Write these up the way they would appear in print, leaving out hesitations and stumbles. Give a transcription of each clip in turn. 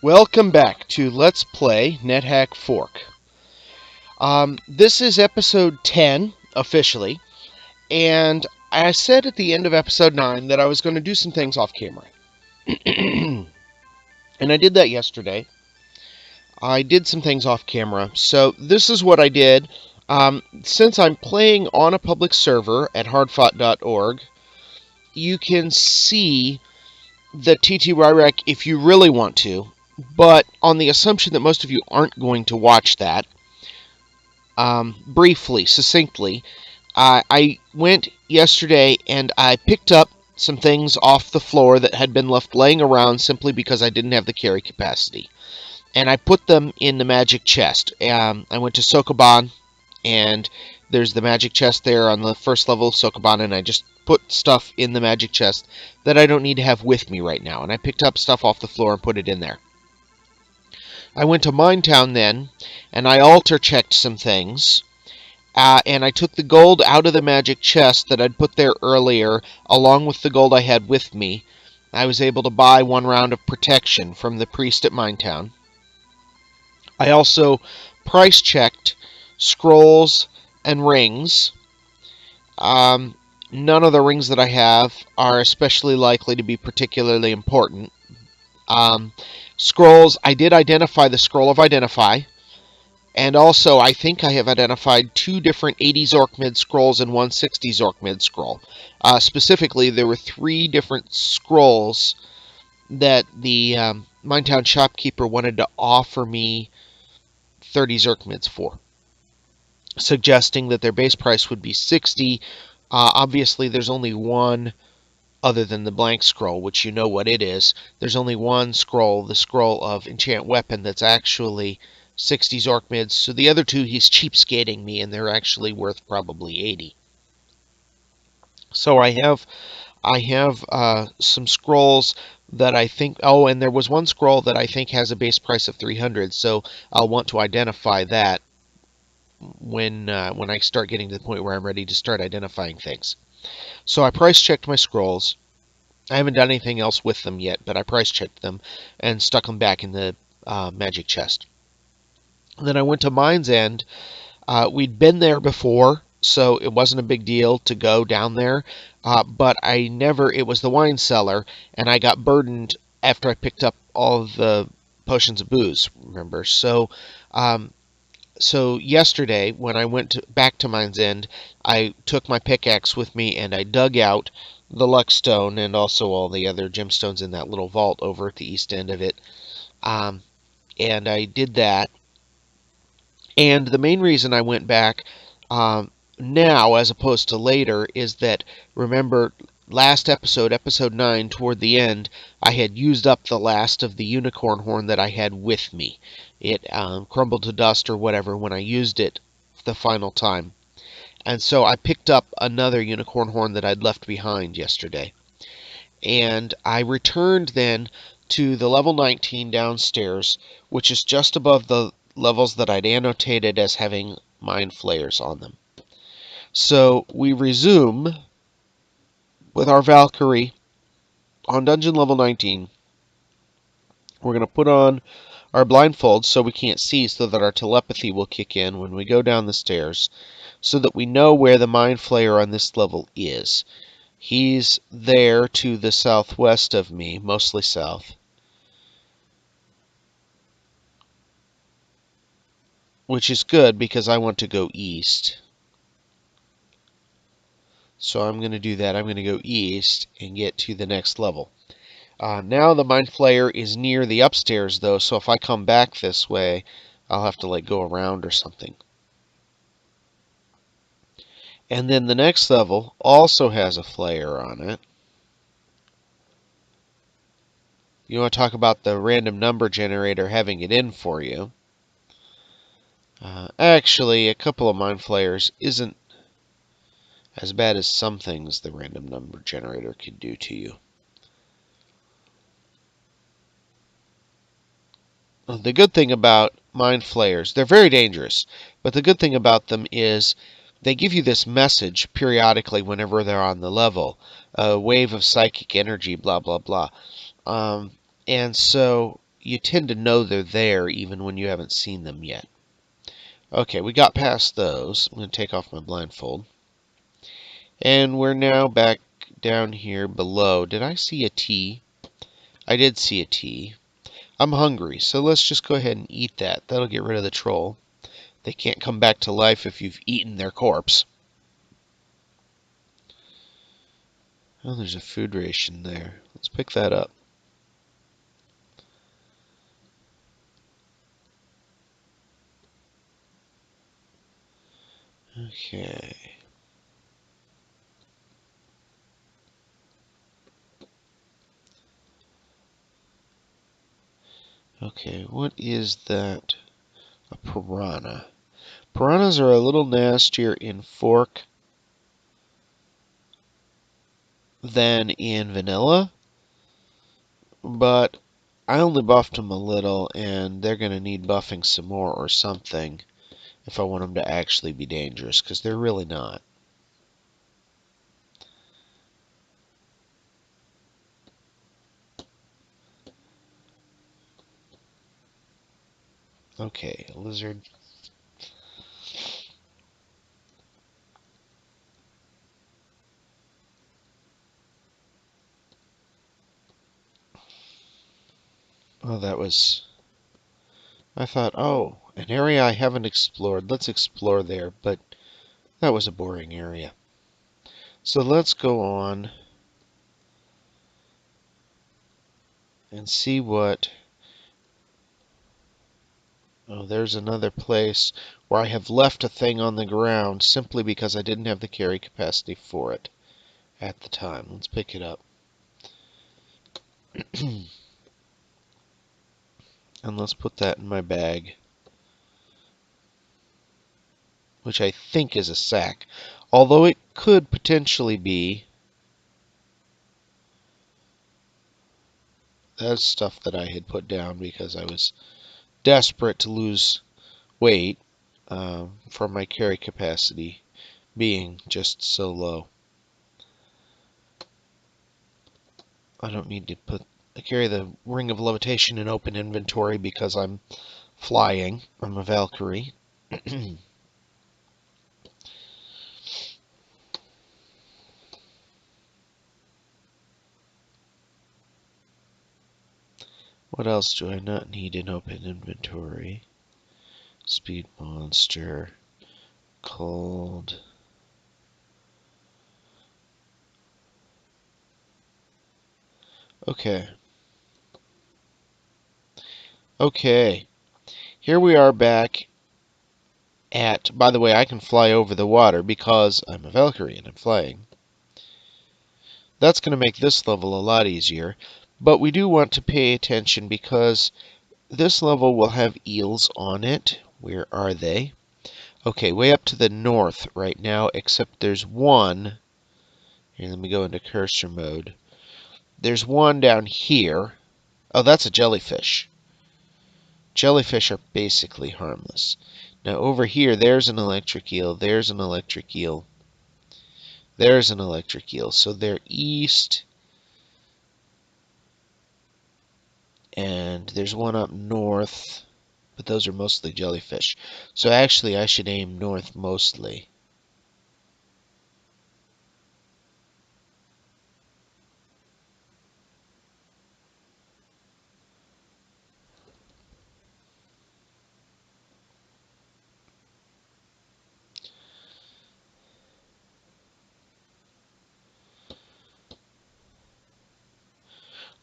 Welcome back to Let's Play NetHack Fourk. This is episode 10, officially, and I said at the end of episode 9 that I was going to do some things off camera. And I did that yesterday. I did some things off camera, so this is what I did. Since I'm playing on a public server at hardfought.org, you can see the TTY if you really want to, but on the assumption that most of you aren't going to watch that, briefly, succinctly, I went yesterday and I picked up some things off the floor that had been left laying around simply because I didn't have the carry capacity. And I put them in the magic chest. I went to Sokoban, and there's the magic chest there on the first level of Sokoban, and I just put stuff in the magic chest that I don't need to have with me right now. And I picked up stuff off the floor and put it in there. I went to Minetown then, and I alter-checked some things. And I took the gold out of the magic chest that I'd put there earlier, along with the gold I had with me. I was able to buy 1 round of protection from the priest at Minetown. I also price-checked scrolls and rings. None of the rings that I have are especially likely to be particularly important. Scrolls, I did identify the Scroll of Identify. And also, I think I have identified 2 different 80 Zorkmid scrolls and 1 60 Zorkmid scroll. Specifically, there were 3 different scrolls that the Minetown shopkeeper wanted to offer me 30 Zerkmids for, suggesting that their base price would be 60. Obviously, there's only one other than the blank scroll, which you know what it is. There's only one scroll, the scroll of Enchant Weapon, that's actually 60 Zorkmids, so the other 2 he's cheapskating me, and they're actually worth probably 80. So I have some scrolls that I think... Oh, and there was one scroll that I think has a base price of 300, so I'll want to identify that when I start getting to the point where I'm ready to start identifying things. So I price-checked my scrolls. I haven't done anything else with them yet, but I price-checked them and stuck them back in the magic chest. And then I went to Mind's End. We'd been there before, so it wasn't a big deal to go down there. But it was the wine cellar, and I got burdened after I picked up all the potions of booze, remember? So yesterday, when I went back to Mind's End, I took my pickaxe with me, and I dug out the Luckstone and also all the other gemstones in that little vault over at the east end of it. And I did that. And the main reason I went back now as opposed to later is that, remember, last episode, episode 9, toward the end, I had used up the last of the unicorn horn that I had with me. It crumbled to dust or whatever when I used it the final time. And so I picked up another unicorn horn that I'd left behind yesterday. And I returned then to the level 19 downstairs, which is just above the levels that I'd annotated as having mind flayers on them. So we resume with our Valkyrie on dungeon level 19. We're going to put on our blindfolds so we can't see, so that our telepathy will kick in when we go down the stairs, so that we know where the mind flayer on this level is. He's there to the southwest of me, mostly south. Which is good because I want to go east. So I'm going to do that. I'm going to go east and get to the next level. Now the Mind Flayer is near the upstairs, though, so if I come back this way, I'll have to go around or something. And then the next level also has a Flayer on it. You want to talk about the random number generator having it in for you. Actually, a couple of Mind Flayers isn't as bad as some things the random number generator could do to you. The good thing about Mind Flayers, they're very dangerous, but the good thing about them is they give you this message periodically whenever they're on the level. A wave of psychic energy, blah, blah, blah. And so you tend to know they're there even when you haven't seen them yet. Okay, we got past those. I'm going to take off my blindfold. And we're now back down here below. Did I see a T? I did see a T. I'm hungry, so let's just go ahead and eat that. That'll get rid of the troll. They can't come back to life if you've eaten their corpse. Oh, there's a food ration there. Let's pick that up. Okay. Okay, what is that? A piranha. Piranhas are a little nastier in Fourk than in vanilla, but I only buffed them a little, and they're going to need buffing some more or something if I want them to actually be dangerous, because they're really not. Okay, a lizard. Oh, that was... I thought, oh, an area I haven't explored. Let's explore there, but that was a boring area. So let's go on and see what... Oh, there's another place where I have left a thing on the ground simply because I didn't have the carry capacity for it at the time. Let's pick it up. And let's put that in my bag, which I think is a sack, although it could potentially be. That's stuff that I had put down because I was desperate to lose weight from my carry capacity being just so low. I don't need to carry the Ring of Levitation in open inventory because I'm flying. I'm a Valkyrie. What else do I not need in open inventory? Speed monster. Cold. Okay. Okay. Here we are back at... By the way, I can fly over the water because I'm a Valkyrie and I'm flying. That's going to make this level a lot easier. But we do want to pay attention because this level will have eels on it. Where are they? Okay, way up to the north right now, except there's one. Here, let me go into cursor mode. There's one down here. Oh, that's a jellyfish. Jellyfish are basically harmless. Now over here, there's an electric eel, there's an electric eel, there's an electric eel. So they're east, and there's one up north, but those are mostly jellyfish. So actually, I should aim north mostly.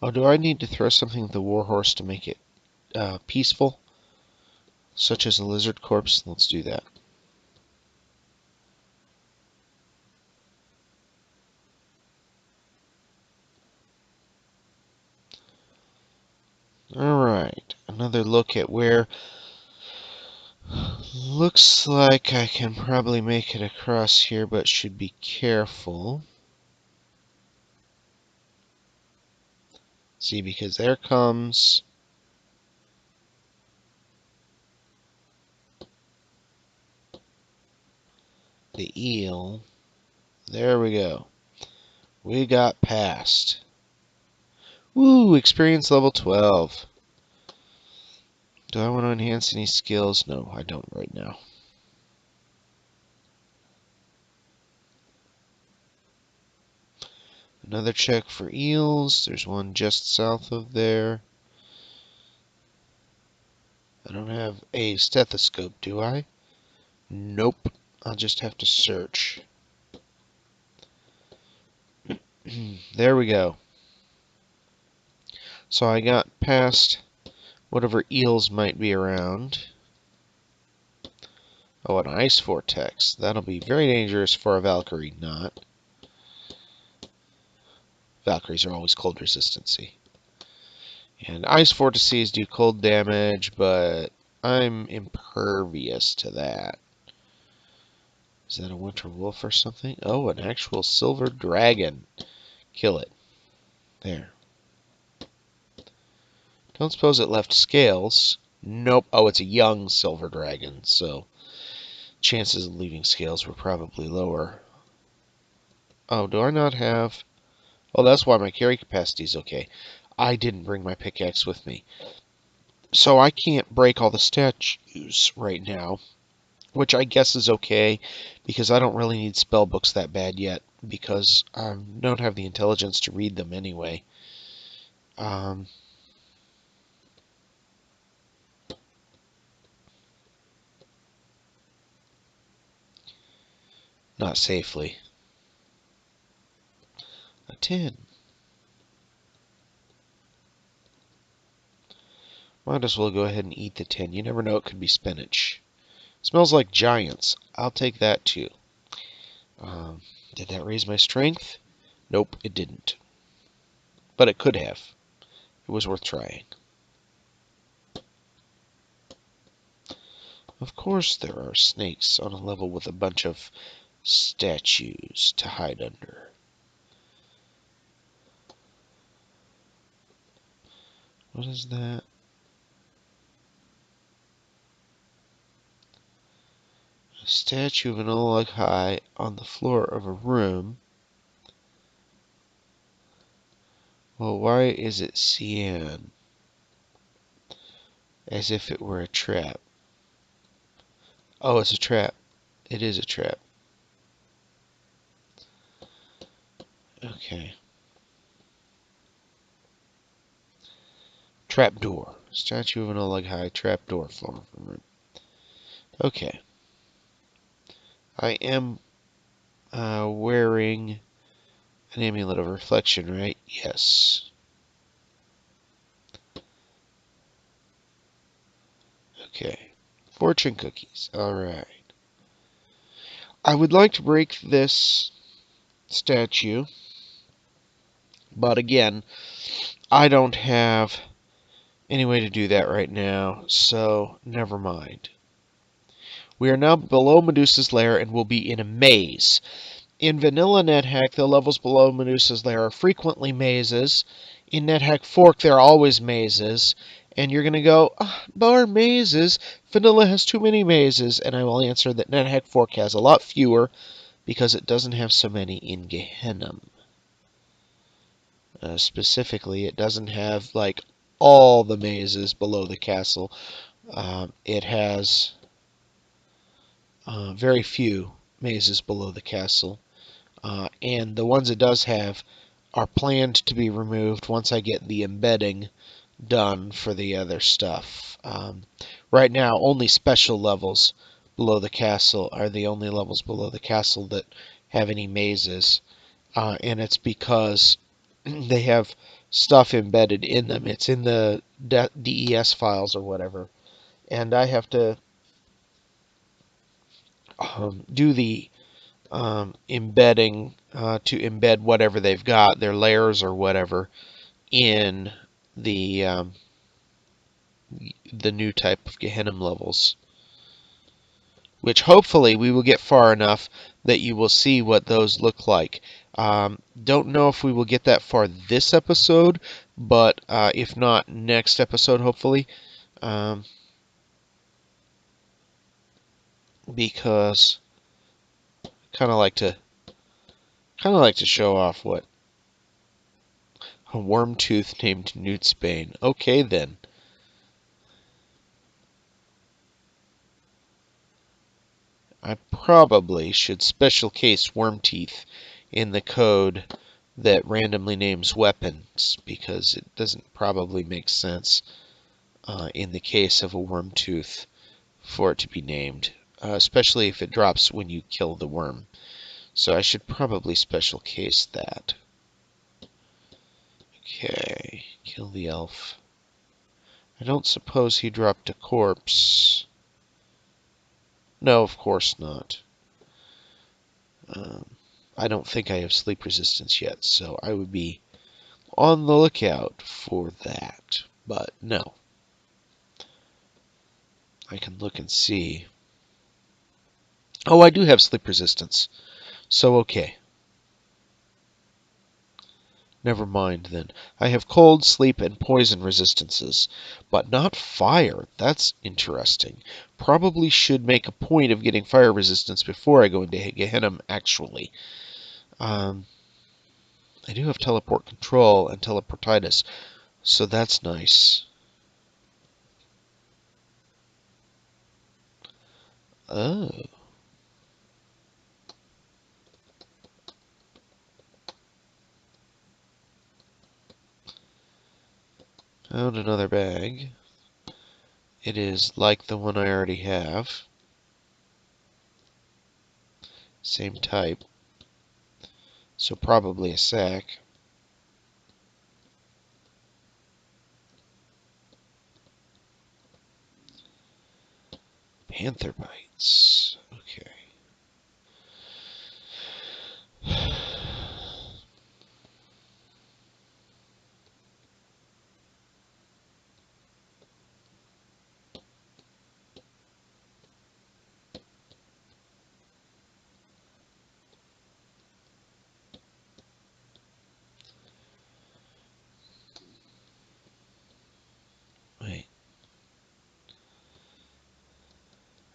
Oh, do I need to throw something at the warhorse to make it peaceful? Such as a lizard corpse? Let's do that. Alright, another look at where... Looks like I can probably make it across here, but should be careful. See, because there comes... the eel. There we go. We got past. Woo! Experience level 12. Do I want to enhance any skills? No, I don't right now. Another check for eels. There's one just south of there. I don't have a stethoscope, do I? Nope. I'll just have to search. There we go. So I got past whatever eels might be around. Oh, an ice vortex. That'll be very dangerous for a Valkyrie, not. Valkyries are always cold resistancy. And ice vortices do cold damage, but I'm impervious to that. Is that a winter wolf or something? Oh, an actual silver dragon. Kill it. There. Don't suppose it left scales. Nope. Oh, it's a young silver dragon, so chances of leaving scales were probably lower. Oh, do I not have... Oh, that's why my carry capacity is okay. I didn't bring my pickaxe with me. So I can't break all the statues right now, which I guess is okay, because I don't really need spell books that bad yet, because I don't have the intelligence to read them anyway. Not safely. A 10. Might as well go ahead and eat the 10. You never know, it could be spinach. Smells like giants. I'll take that too. Did that raise my strength? Nope, it didn't. But it could have. It was worth trying. Of course there are snakes on a level with a bunch of statues to hide under. What is that? A statue of an oleg high on the floor of a room. Well, why is it cyan? As if it were a trap. Oh, it's a trap. It is a trap. Okay. Trapdoor. Statue of an oleg high. Trapdoor. Floor of a room. Okay. I am wearing an amulet of reflection, right? Yes. Okay. Fortune cookies. Alright. I would like to break this statue, but again, I don't have any way to do that right now, so never mind. We are now below Medusa's lair and will be in a maze. In vanilla NetHack, the levels below Medusa's lair are frequently mazes. In NetHack Fourk, they're always mazes. And you're going to go, bar mazes. Vanilla has too many mazes. And I will answer that NetHack Fourk has a lot fewer because it doesn't have so many in Gehenna. Specifically, it doesn't have, like, all the mazes below the castle. It has very few mazes below the castle. And the ones it does have are planned to be removed once I get the embedding done for the other stuff. Right now, only special levels below the castle are the only levels below the castle that have any mazes. And it's because they have stuff embedded in them. It's in the DES files or whatever. And I have to do the embedding to embed whatever they've got, their layers or whatever, in the new type of Gehenna levels. Which hopefully we will get far enough that you will see what those look like. Don't know if we will get that far this episode, but if not, next episode hopefully. Because I kind of like to show off what a worm tooth named Newt Spain. Okay then. I probably should special case worm teeth in the code that randomly names weapons, because it doesn't probably make sense in the case of a worm tooth for it to be named, especially if it drops when you kill the worm. So I should probably special case that. Okay, kill the elf. I don't suppose he dropped a corpse. No, of course not. I don't think I have sleep resistance yet, so I would be on the lookout for that. But no. I can look and see. Oh, I do have sleep resistance. So okay. Never mind then. I have cold, sleep, and poison resistances, but not fire. That's interesting. Probably should make a point of getting fire resistance before I go into Gehenna, actually. I do have teleport control and teleportitis, so that's nice. Oh. Found another bag. It is like the one I already have. Same type. So probably a sack. Panther bites. Okay. Wait.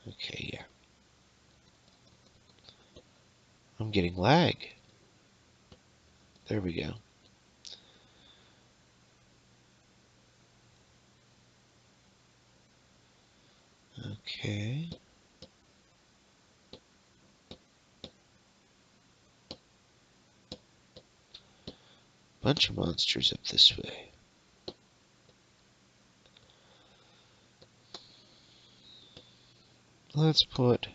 Okay, yeah. I'm getting lag. There we go. Okay. Bunch of monsters up this way. Let's put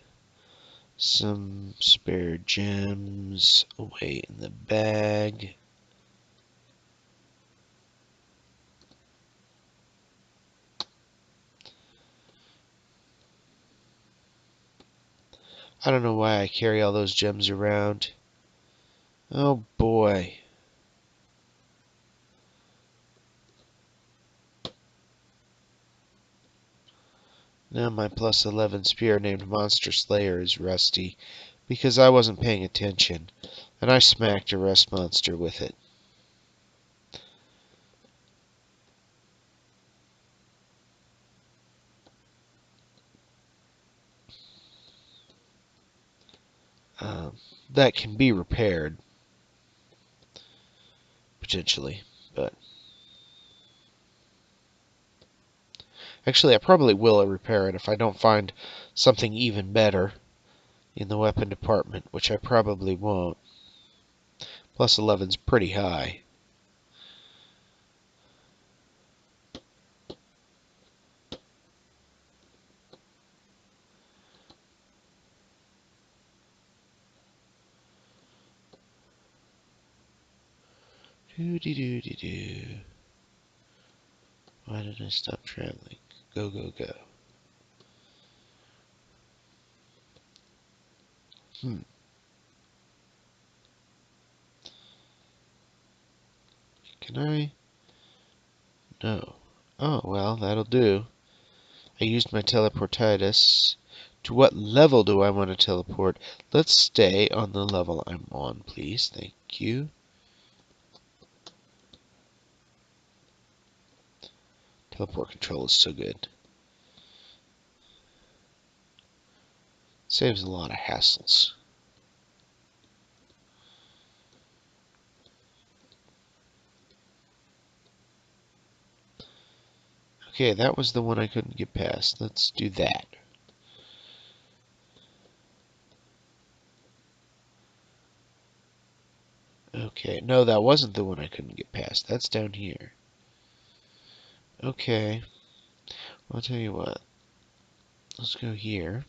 some spare gems away in the bag. I don't know why I carry all those gems around. Oh boy. Now my plus 11 spear named Monster Slayer is rusty because I wasn't paying attention and I smacked a rust monster with it. That can be repaired, potentially, but actually I probably will repair it if I don't find something even better in the weapon department, which I probably won't. Plus 11's pretty high. Doo-dee-doo-dee-doo. Why did I stop traveling? Go, go, go. Can I? No. Oh, well, that'll do. I used my teleportitis. To what level do I want to teleport? Let's stay on the level I'm on, please. Thank you. Teleport control is so good. Saves a lot of hassles. Okay, that was the one I couldn't get past. Let's do that. Wait, no, that wasn't the one I couldn't get past. That's down here. Okay. I'll tell you what. Let's go here.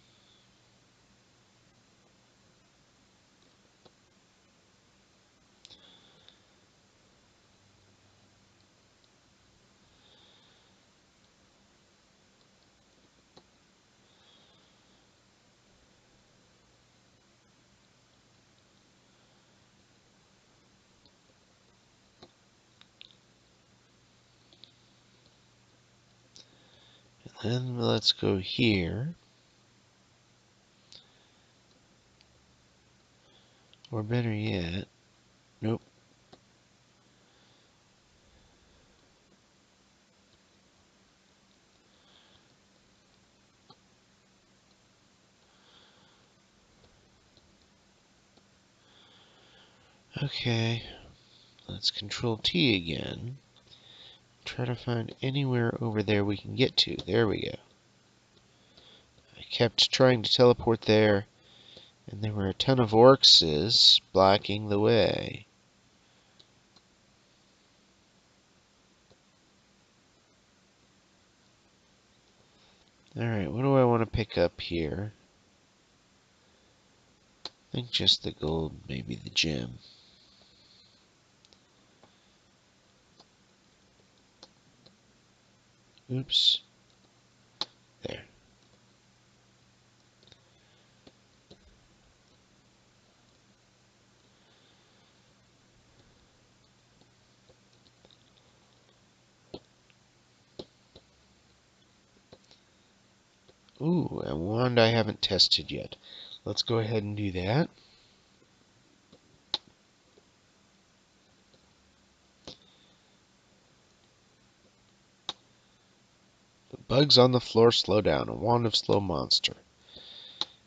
And let's go here. Or better yet, nope. Okay, let's Control T again. Try to find anywhere over there we can get to. There we go. I kept trying to teleport there, and there were a ton of orcs blocking the way. Alright, what do I want to pick up here? I think just the gold, maybe the gem. Oops. There. Ooh, a wand I haven't tested yet. Let's go ahead and do that. The bugs on the floor slow down. A wand of slow monster.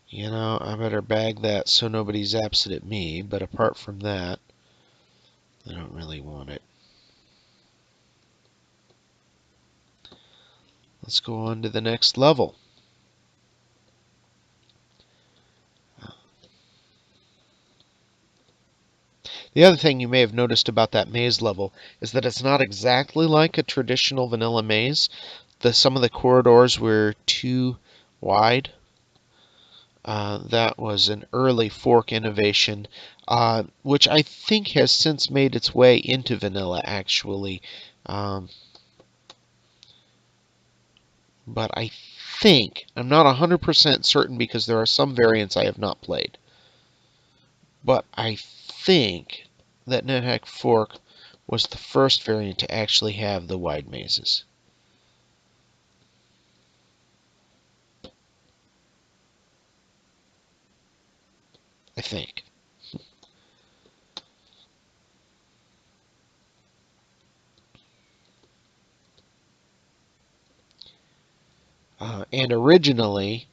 You know, I better bag that so nobody zaps it at me, but apart from that, I don't really want it. Let's go on to the next level. The other thing you may have noticed about that maze level is that it's not exactly like a traditional vanilla maze. Some of the corridors were too wide. That was an early Fork innovation, which I think has since made its way into vanilla, actually. But I think, I'm not 100% certain because there are some variants I have not played, but I think that NetHack Fourk was the first variant to actually have the wide mazes. I think. And originally,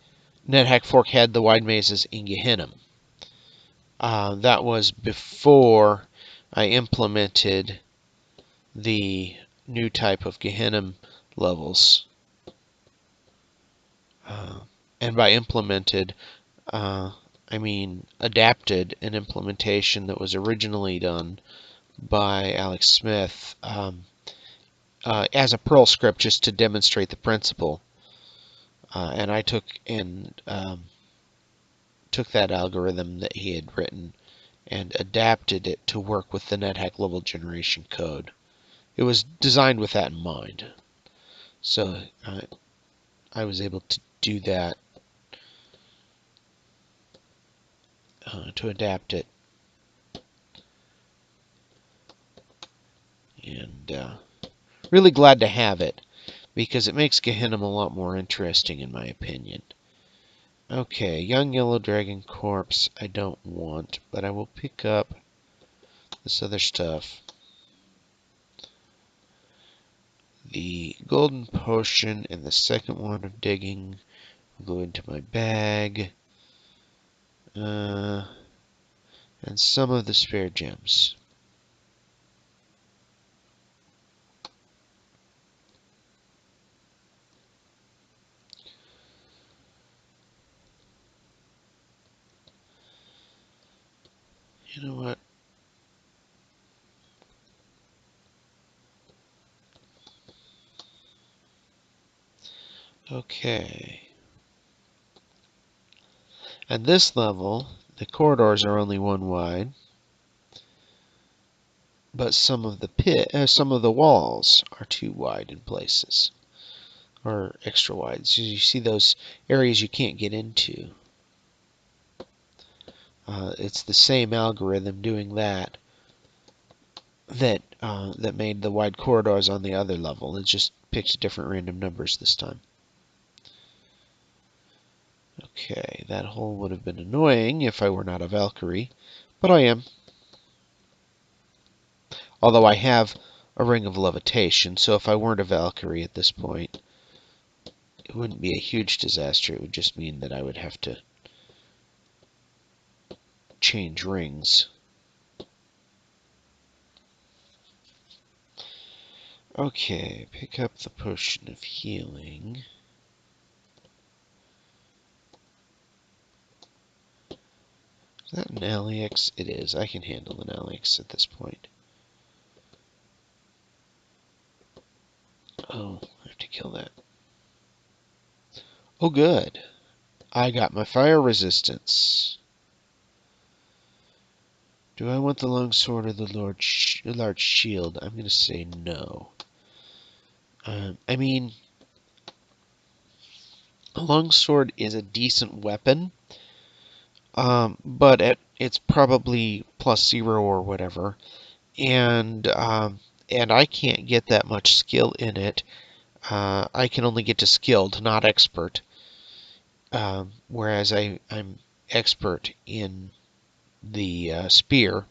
NetHack Fourk had the wide mazes in Gehenna. That was before I implemented the new type of Gehenna levels. And by implemented, I mean adapted an implementation that was originally done by Alex Smith as a Perl script just to demonstrate the principle. And I took that algorithm that he had written and adapted it to work with the NetHack level generation code. It was designed with that in mind. So I was able to do that, to adapt it. And really glad to have it, because it makes Gehenna a lot more interesting in my opinion. Okay, young yellow dragon corpse I don't want, but I will pick up this other stuff. The golden potion and the second one of digging will go into my bag. And some of the spare gems. You know what? Okay. At this level, the corridors are only 1 wide, but some of the walls are 2 wide in places, or extra wide. So you see those areas you can't get into. It's the same algorithm doing that made the wide corridors on the other level. It just picked different random numbers this time. Okay, that hole would have been annoying if I were not a Valkyrie, but I am. Although I have a ring of levitation, so if I weren't a Valkyrie at this point, it wouldn't be a huge disaster. It would just mean that I would have to change rings. Okay, pick up the potion of healing. Is that an Alex? It is. I can handle an Alex at this point. Oh, I have to kill that. Oh, good. I got my fire resistance. Do I want the long sword or the large shield? I'm going to say no. I mean, a long sword is a decent weapon, but it's probably +0 or whatever, and I can't get that much skill in it. I can only get to skilled, not expert. Whereas I'm expert in the spear.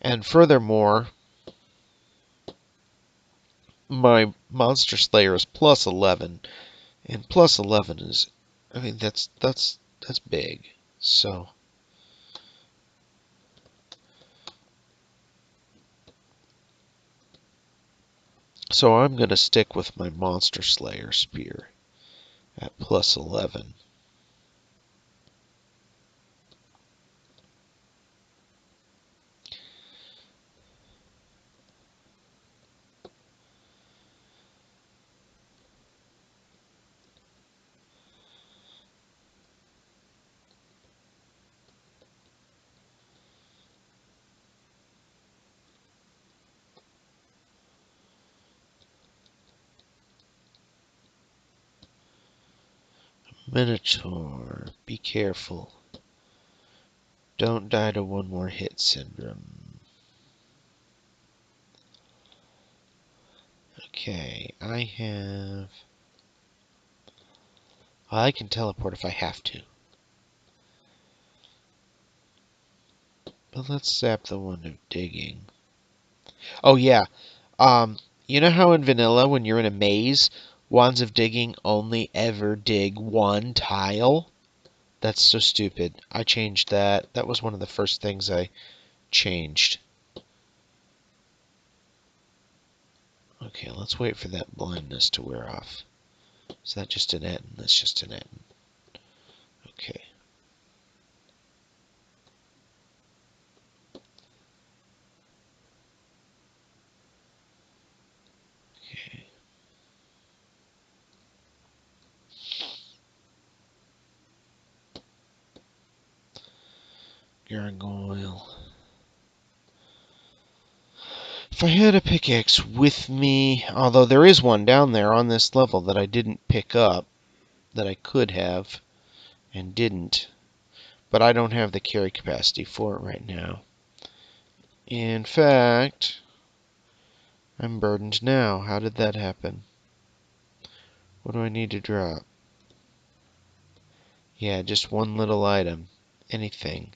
And furthermore, my Monster Slayer is +11. And +11 is, I mean, that's big. So I'm going to stick with my Monster Slayer spear at +11. Minotaur, be careful. Don't die to one more hit syndrome. Okay, I can teleport if I have to. But let's zap the one of digging. Oh yeah, you know how in vanilla when you're in a maze, wands of digging only ever dig one tile? That's so stupid. I changed that. That was one of the first things I changed. Okay, let's wait for that blindness to wear off. Is that just an N? That's just an N. Okay. Okay. Gargoyle. If I had a pickaxe with me, although there is one down there on this level that I didn't pick up, that I could have, and didn't, but I don't have the carry capacity for it right now. In fact, I'm burdened now. How did that happen? What do I need to drop? Yeah, just one little item. Anything.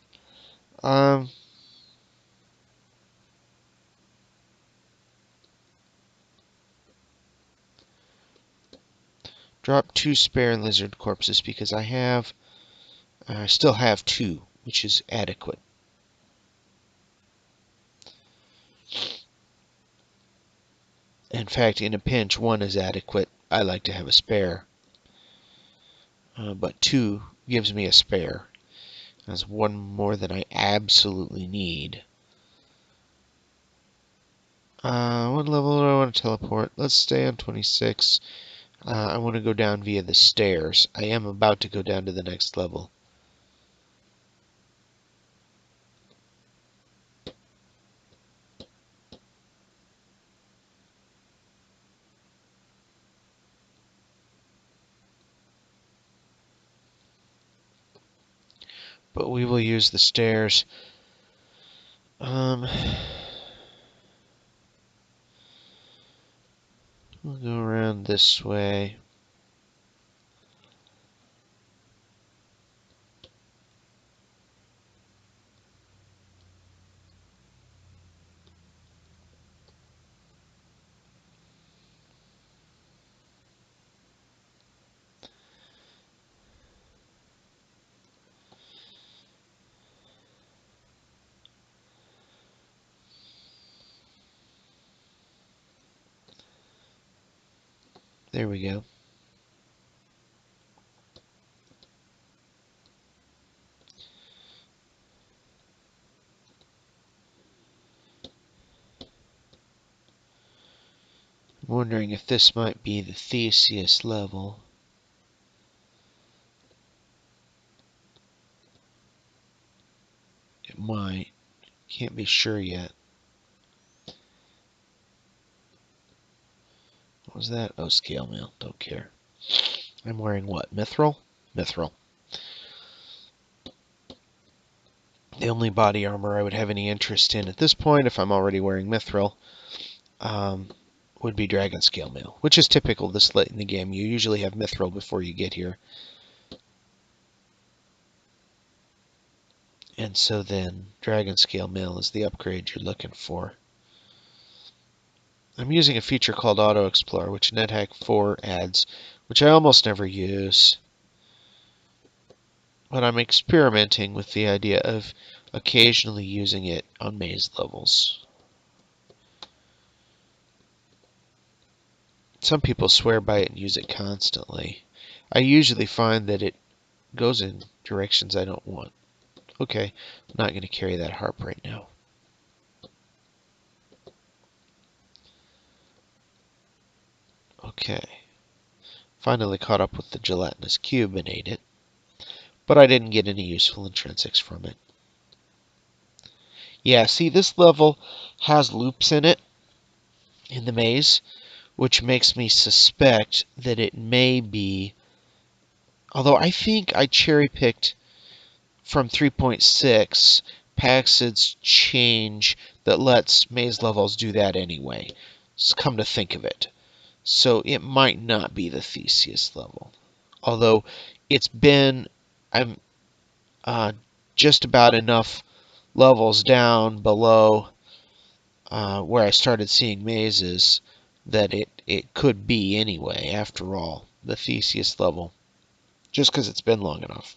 Drop 2 spare lizard corpses because I still have 2, which is adequate. In fact, in a pinch, 1 is adequate. I like to have a spare. But 2 gives me a spare. That's 1 more than I absolutely need. What level do I want to teleport? Let's stay on 26. I want to go down via the stairs. I am about to go down to the next level. But we will use the stairs. We'll go around this way. There we go. I'm wondering if this might be the Theseus level. It might. Can't be sure yet. What was that? Oh, scale mail. Don't care. I'm wearing what? Mithril? Mithril. The only body armor I would have any interest in at this point, if I'm already wearing Mithril, would be Dragon Scale Mail, which is typical this late in the game. You usually have Mithril before you get here. And so then, Dragon Scale Mail is the upgrade you're looking for. I'm using a feature called Auto Explore, which NetHack Fourk adds, which I almost never use. But I'm experimenting with the idea of occasionally using it on maze levels. Some people swear by it and use it constantly. I usually find that it goes in directions I don't want. Okay, I'm not going to carry that harp right now. Okay. Finally caught up with the gelatinous cube and ate it. But I didn't get any useful intrinsics from it. Yeah, see, this level has loops in it, in the maze, which makes me suspect that it may be... Although I think I cherry-picked from 3.6 Paxid's change that lets maze levels do that anyway. Just come to think of it. So it might not be the Theseus level. Although it's been... I'm just about enough levels down below where I started seeing mazes that it could be anyway, after all, the Theseus level, just because it's been long enough.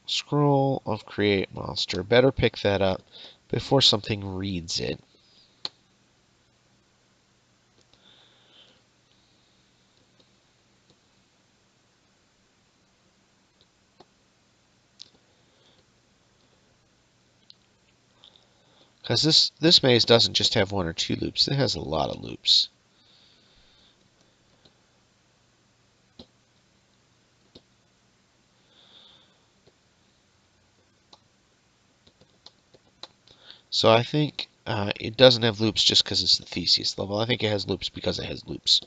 Scroll of Create Monster. Better pick that up before something reads it. Because this maze doesn't just have one or two loops, it has a lot of loops. So I think it doesn't have loops just because it's the Theseus level. I think it has loops because it has loops.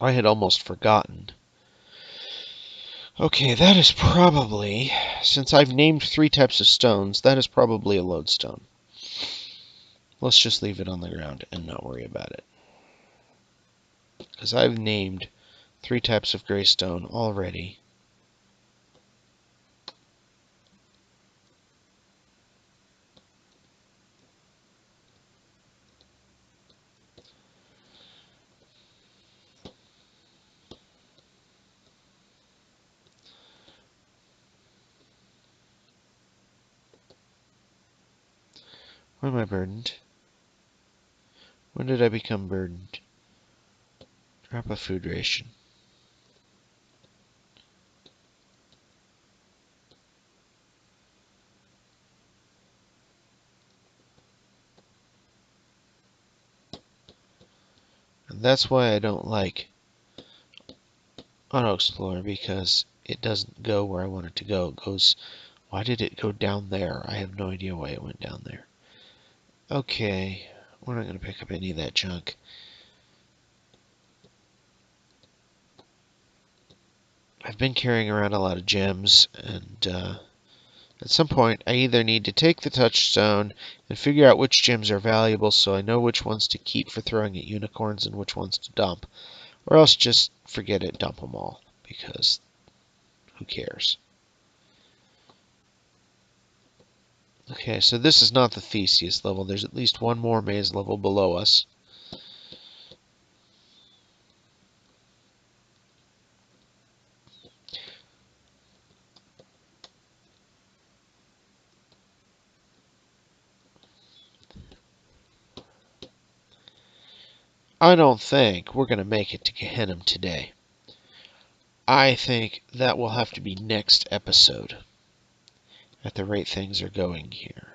I had almost forgotten. Okay, that is probably, since I've named 3 types of stones, that is probably a lodestone. Let's just leave it on the ground and not worry about it. Because I've named 3 types of gray stone already. Why am I burdened? When did I become burdened? Drop a food ration. And that's why I don't like Auto Explorer, because it doesn't go where I want it to go. It goes, why did it go down there? I have no idea why it went down there. Okay, we're not going to pick up any of that junk. I've been carrying around a lot of gems, and at some point I either need to take the touchstone and figure out which gems are valuable so I know which ones to keep for throwing at unicorns and which ones to dump, or else just forget it, dump them all, because who cares? Okay, so this is not the Theseus level. There's at least one more maze level below us. I don't think we're going to make it to Gehenna today. I think that will have to be next episode, at the rate things are going here.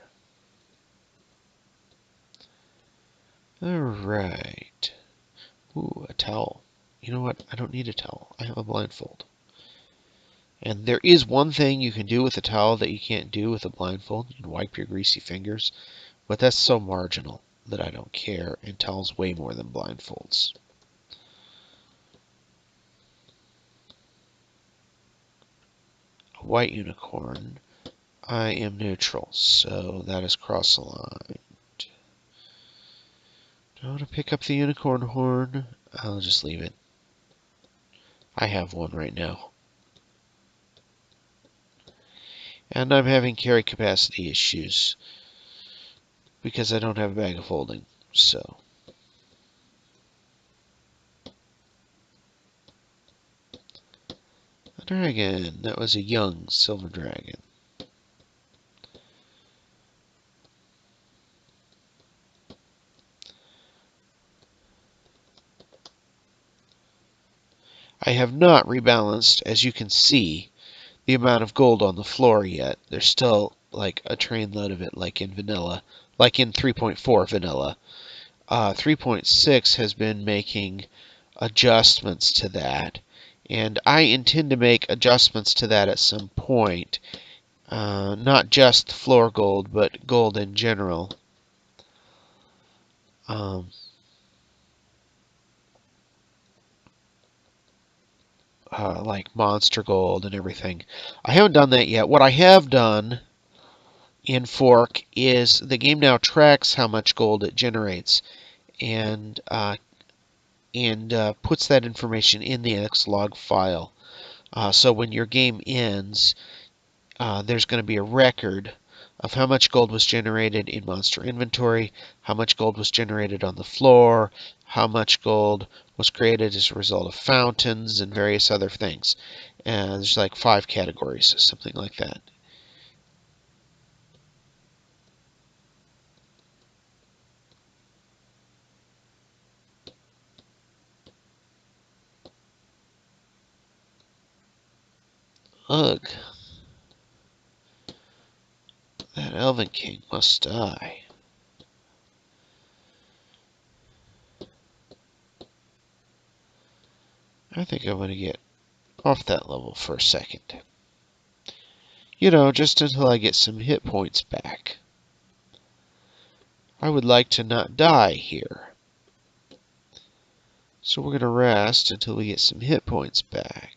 Alright. Ooh, a towel. You know what? I don't need a towel. I have a blindfold. And there is one thing you can do with a towel that you can't do with a blindfold. You can wipe your greasy fingers. But that's so marginal that I don't care, and towels way more than blindfolds. A white unicorn. I am neutral, so that is cross-aligned. Do I want to pick up the unicorn horn? I'll just leave it. I have one right now. And I'm having carry capacity issues because I don't have a bag of holding, so. A dragon. That was a young silver dragon. I have not rebalanced, as you can see, the amount of gold on the floor yet. There's still like a trainload of it, like in vanilla, like in 3.4 vanilla. 3.6 has been making adjustments to that, and I intend to make adjustments to that at some point. Not just floor gold, but gold in general. Like monster gold and everything. I haven't done that yet. What I have done in Fork is the game now tracks how much gold it generates, and puts that information in the Xlog file. So when your game ends, there's going to be a record of how much gold was generated in monster inventory, how much gold was generated on the floor, how much gold was created as a result of fountains and various other things. And there's like 5 categories, something like that. Ugh. That Elven King must die. I think I'm going to get off that level for a second. You know, just until I get some hit points back. I would like to not die here. So we're going to rest until we get some hit points back.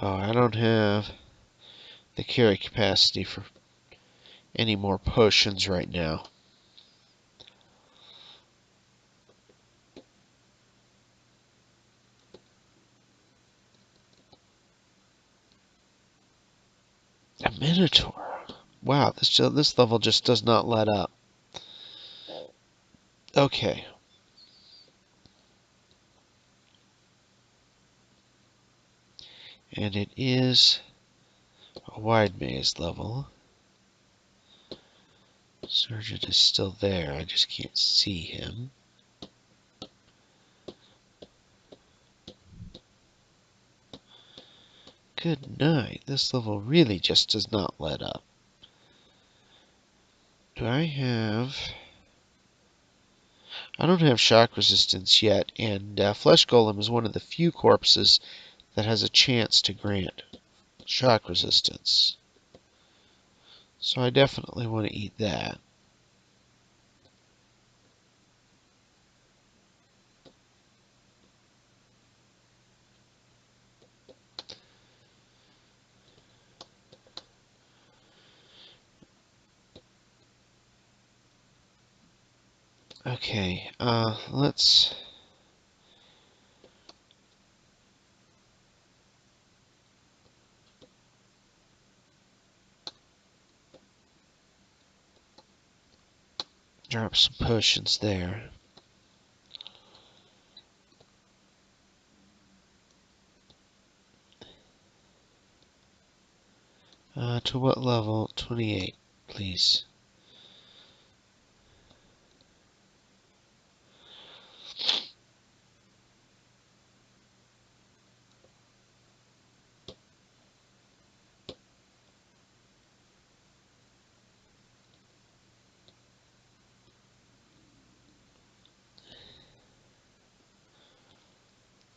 Oh, I don't have the carry capacity for any more potions right now. Minotaur. Wow, this level just does not let up. Okay. And it is a wide maze level. Sergeant is still there, I just can't see him. Good night. This level really just does not let up. Do I have... I don't have shock resistance yet, and Flesh Golem is one of the few corpses that has a chance to grant shock resistance. So I definitely want to eat that. Okay, let's... drop some potions there. To what level? 28, please.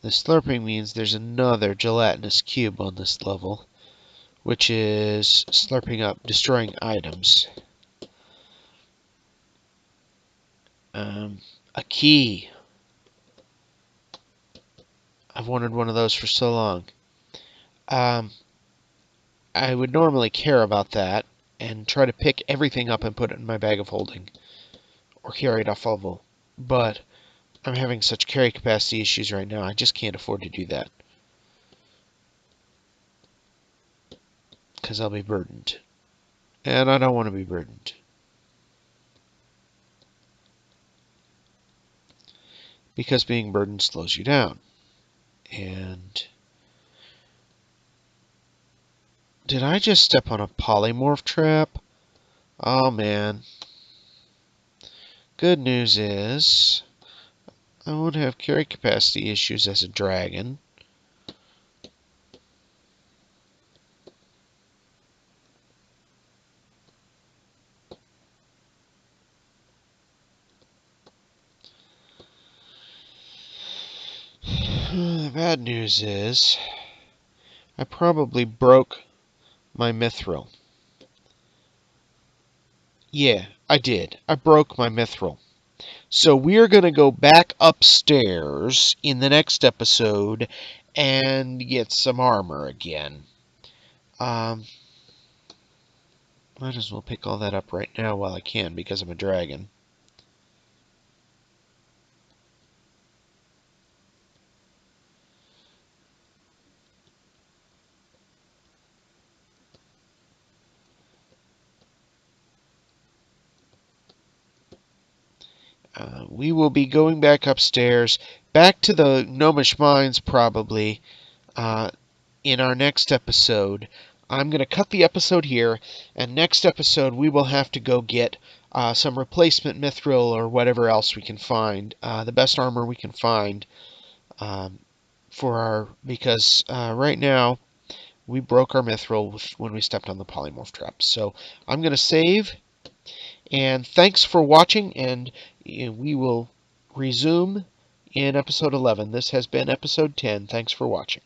The slurping means there's another gelatinous cube on this level, which is slurping up, destroying items. A key. I've wanted one of those for so long. I would normally care about that and try to pick everything up and put it in my bag of holding or carry it off level. But I'm having such carry capacity issues right now, I just can't afford to do that. Because I'll be burdened. And I don't want to be burdened. Because being burdened slows you down. And... did I just step on a polymorph trap? Oh man. Good news is... I won't have carry capacity issues as a dragon. The bad news is... I probably broke my mithril. Yeah, I did. I broke my mithril. So we're going to go back upstairs in the next episode and get some armor again. Might as well pick all that up right now while I can because I'm a dragon. We will be going back upstairs, back to the Gnomish Mines probably, in our next episode. I'm going to cut the episode here, and next episode we will have to go get some replacement mithril or whatever else we can find, the best armor we can find, because right now we broke our mithril when we stepped on the polymorph trap. So I'm going to save, and thanks for watching, and we will resume in episode 11. This has been episode 10. Thanks for watching.